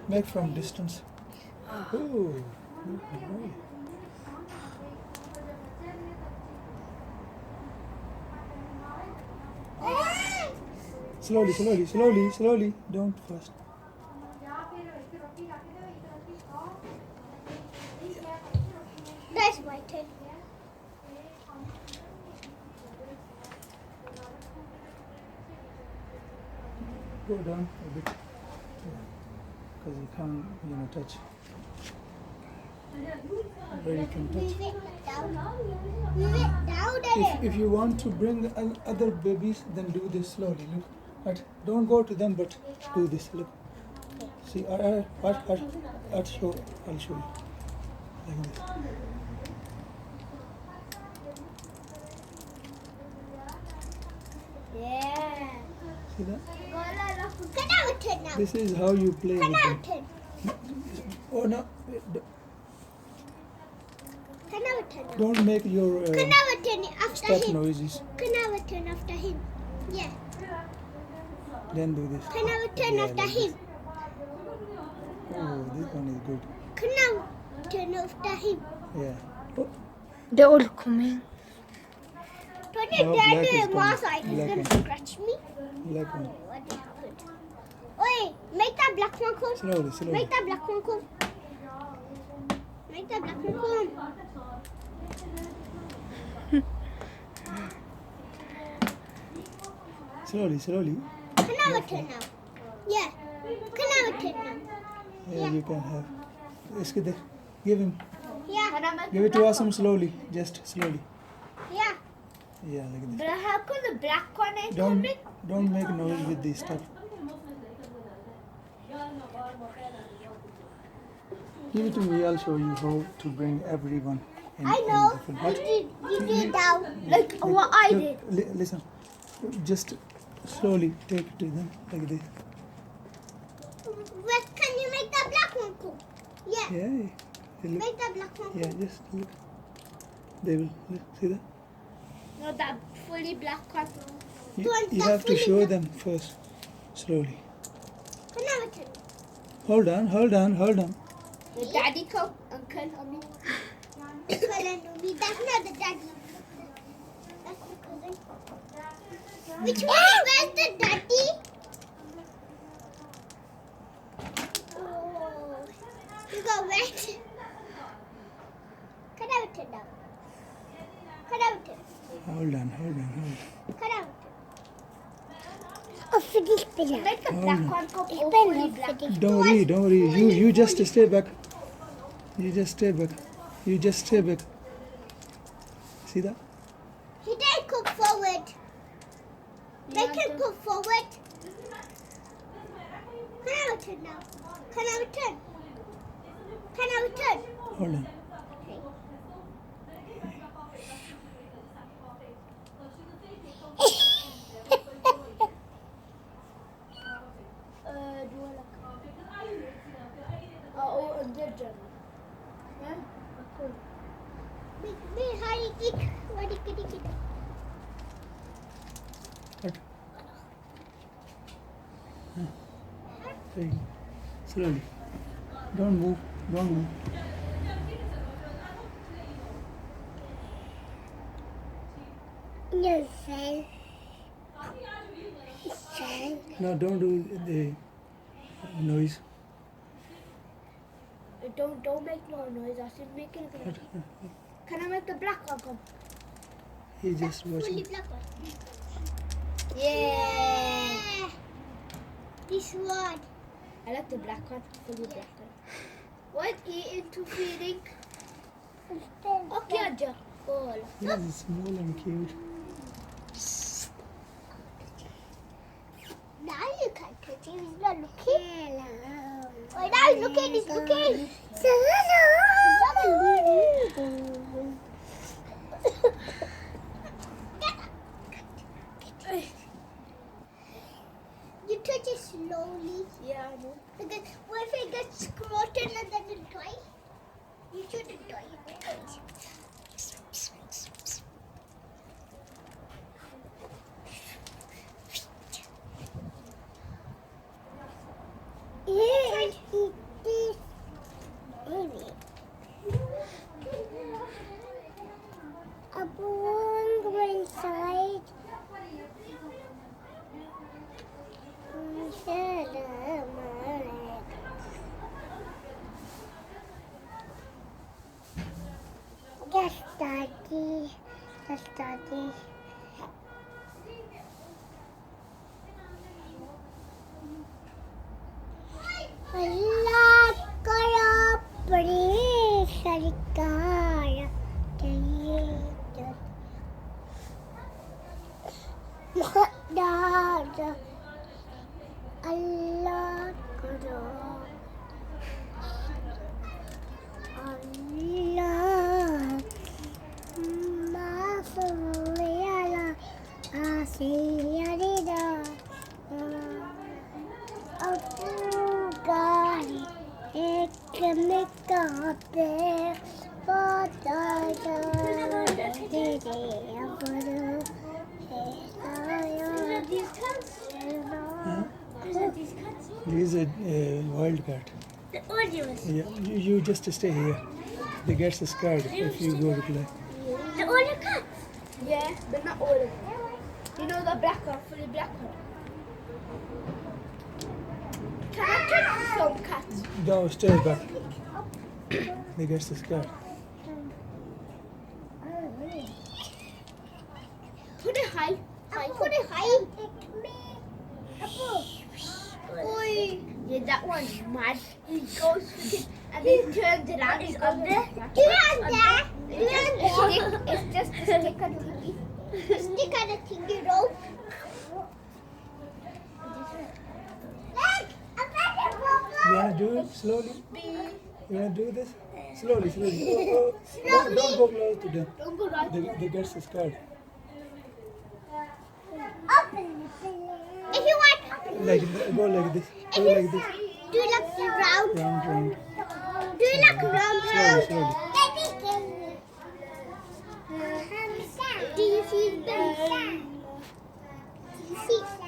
Make from distance. Oh. Slowly, slowly, slowly, slowly. Don't fast. That's my turn. Go down a bit. Because you can't, touch. Where you can touch. Move it down. Move it down there. If you want to bring other babies, then do this slowly. Look, don't go to them, but do this. Look, see, I'll show you. Like this. Yeah. See that? Can I have a turn now? This is how you play Can with I them. have a turn? Oh no! Can I have a turn now? Don't make your Can I have a turn after step him? noises. Can I have a turn after him? Yeah. Then do this. Can I have a turn Yeah, after like this. him? Oh, this one is good. Can I have a turn after him? Yeah. Oh, They're all coming. Don't No, you black dare is do it, coming. Mars. I Black can one. scratch me. Black one. What happened? Oi, make that black one come. Slowly, slowly. Make that black one come. Make that black one come. Slowly, slowly. Can I have a turn now? Yeah. Can I have a turn now? Yeah, you can have. Iske de. Give him. Yeah. Give it to Asam slowly. Just slowly. Yeah. Yeah, like this. But how come the black one ain't Don't coming? don't make noise with this stuff. Give it to me. I'll show you how to bring everyone. I know. different- You did down like what I Look, did. listen. Just slowly take it to them like this. But can you make that black one come? Yeah. Yeah. They look. Make that black one Yeah, come. just look. They will look. See that? No, that fully black one. You, Don't you that have to fully show black- them first. Slowly. Can I have a turn? Hold on. Hold on. Hold on. The daddy come, uncle, Ami. Uncle and Ami. That's not the daddy. That's the cousin. Which one? Where's the daddy? Oh, you got wet. Can I have a turn now? Can I have a turn? Hold on. Hold on. Hold on. Can I have a turn? Oh, for this thing. Make the black one come. Oh, fully black. Don't worry. Don't worry. You just stay back. You just stay back. You just stay back. See that? He didn't come forward. Make him come forward. Can I have a turn now? Can I have a turn? Can I have a turn? Hold on. Cut. Hey, slowly. Don't move. Don't move. No, No, don't do the noise. Don't make no noise. I should make it. Can I make the black one come? He's just Fully watching. black one. Yeah. This one. I like the black one. Fully black one. What into feeding? Okay, Aja. Cool. He's small and cute. Now you can touch him. He's not looking. Oh, now he's looking. He's looking. You touch it slowly. Yeah, I know. Because what if it gets scrotten and then it die? You shouldn't die. Eat this. A bone go inside. Yes, Daddy. Yes, Daddy. Allah kara pare sarkar Dada Allah kara Allah maafkan Allah asyarida Abu Ghali ek mekabe pada dede abadu These are wild cat. The orange. Yeah, you just stay here. They get scared if you go to play. The orange cat. Yeah, but not all of them. You know the black one, fully black one. Can I turn on some cats? No, stay back. They get scared. Put it high. Put it high. Oi. Yeah, that one's mad. He goes and he turns around. He's on there. It's just a stick on the thingy. Stick on the thingy rope. You wanna do it slowly? You wanna do this? Slowly, slowly. Oh, oh. Don't go close to them. Don't go right. They get scared. If you want, Go like this. Go like this. do you like the round? Round. Do you like round? Slowly. Do you see them? Do you see?